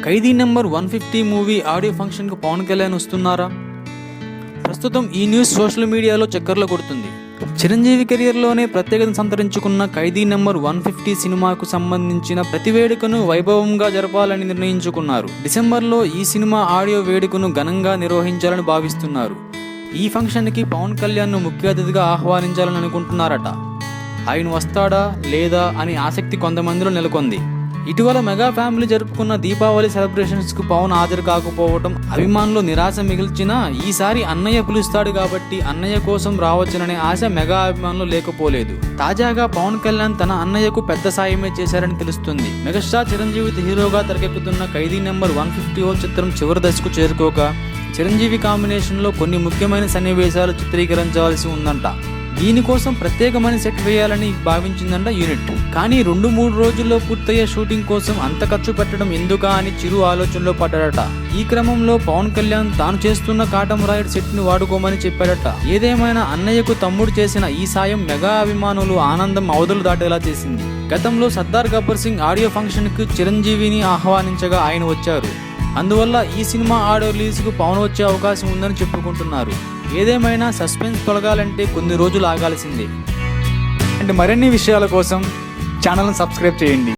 ఖైదీ number 150 movie audio ఫంక్షన్కు పవన్ కళ్యాణ్ వస్తున్నారా? ప్రస్తుతం ఈ న్యూస్ సోషల్ మీడియాలో చక్కర్లు కొడుతుంది. చిరంజీవి కెరియర్లోనే ప్రత్యేకత సంతరించుకున్న ఖైదీ నెంబర్ 150 సినిమాకు సంబంధించిన ప్రతి వేడుకను వైభవంగా జరపాలని నిర్ణయించుకున్నారు. డిసెంబర్లో ఈ సినిమా ఆడియో వేడుకను ఘనంగా నిర్వహించాలని భావిస్తున్నారు. ఈ ఫంక్షన్కి పవన్ కళ్యాణ్ను ముఖ్య అతిథిగా ఆహ్వానించాలని అనుకుంటున్నారట. ఆయన వస్తాడా లేదా అని ఆసక్తి కొంతమందిలో నెలకొంది. ఇటీవల మెగా ఫ్యామిలీ జరుపుకున్న దీపావళి సెలబ్రేషన్స్కు పవన్ హాజరు కాకపోవడం అభిమానులు నిరాశ మిగిల్చినా ఈసారి అన్నయ్య పిలుస్తాడు కాబట్టి అన్నయ్య కోసం రావచ్చుననే ఆశ మెగా అభిమానులు లేకపోలేదు. తాజాగా పవన్ కళ్యాణ్ తన అన్నయ్యకు పెద్ద సాయమే చేశారని తెలుస్తుంది. మెగాస్టార్ చిరంజీవి హీరోగా తెరకెక్కుతున్న ఖైదీ నెంబర్ 150 చిత్రం చివరి దశకు చేరుకోగా చిరంజీవి కాంబినేషన్లో కొన్ని ముఖ్యమైన సన్నివేశాలు చిత్రీకరించాల్సి ఉందంట. దీనికోసం ప్రత్యేకమైన సెట్ వేయాలని భావించిందంట యూనిట్. కానీ 2-3 రోజుల్లో పూర్తయ్యే షూటింగ్ కోసం అంత ఖర్చు పెట్టడం ఎందుకా అని చిరు ఆలోచనలో పడ్డాడట. ఈ క్రమంలో పవన్ కళ్యాణ్ తాను చేస్తున్న కాటం రాయిడ్ సెట్ ని వాడుకోమని చెప్పాడట. ఏదేమైనా అన్నయ్యకు తమ్ముడు చేసిన ఈ సాయం మెగా అభిమానులు ఆనందం అవధులు దాటేలా చేసింది. గతంలో సర్దార్ గబ్బర్ సింగ్ ఆడియో ఫంక్షన్ కు చిరంజీవిని ఆహ్వానించగా ఆయన వచ్చారు. అందువల్ల ఈ సినిమా ఆడియో రిలీజ్ కు పవన్ వచ్చే అవకాశం ఉందని చెప్పుకుంటున్నారు. ఏదేమైనా సస్పెన్స్ తొలగాలంటే కొన్ని రోజులు ఆగాల్సిందే. అంటే మరిన్ని విషయాల కోసం ఛానల్ని సబ్స్క్రైబ్ చేయండి.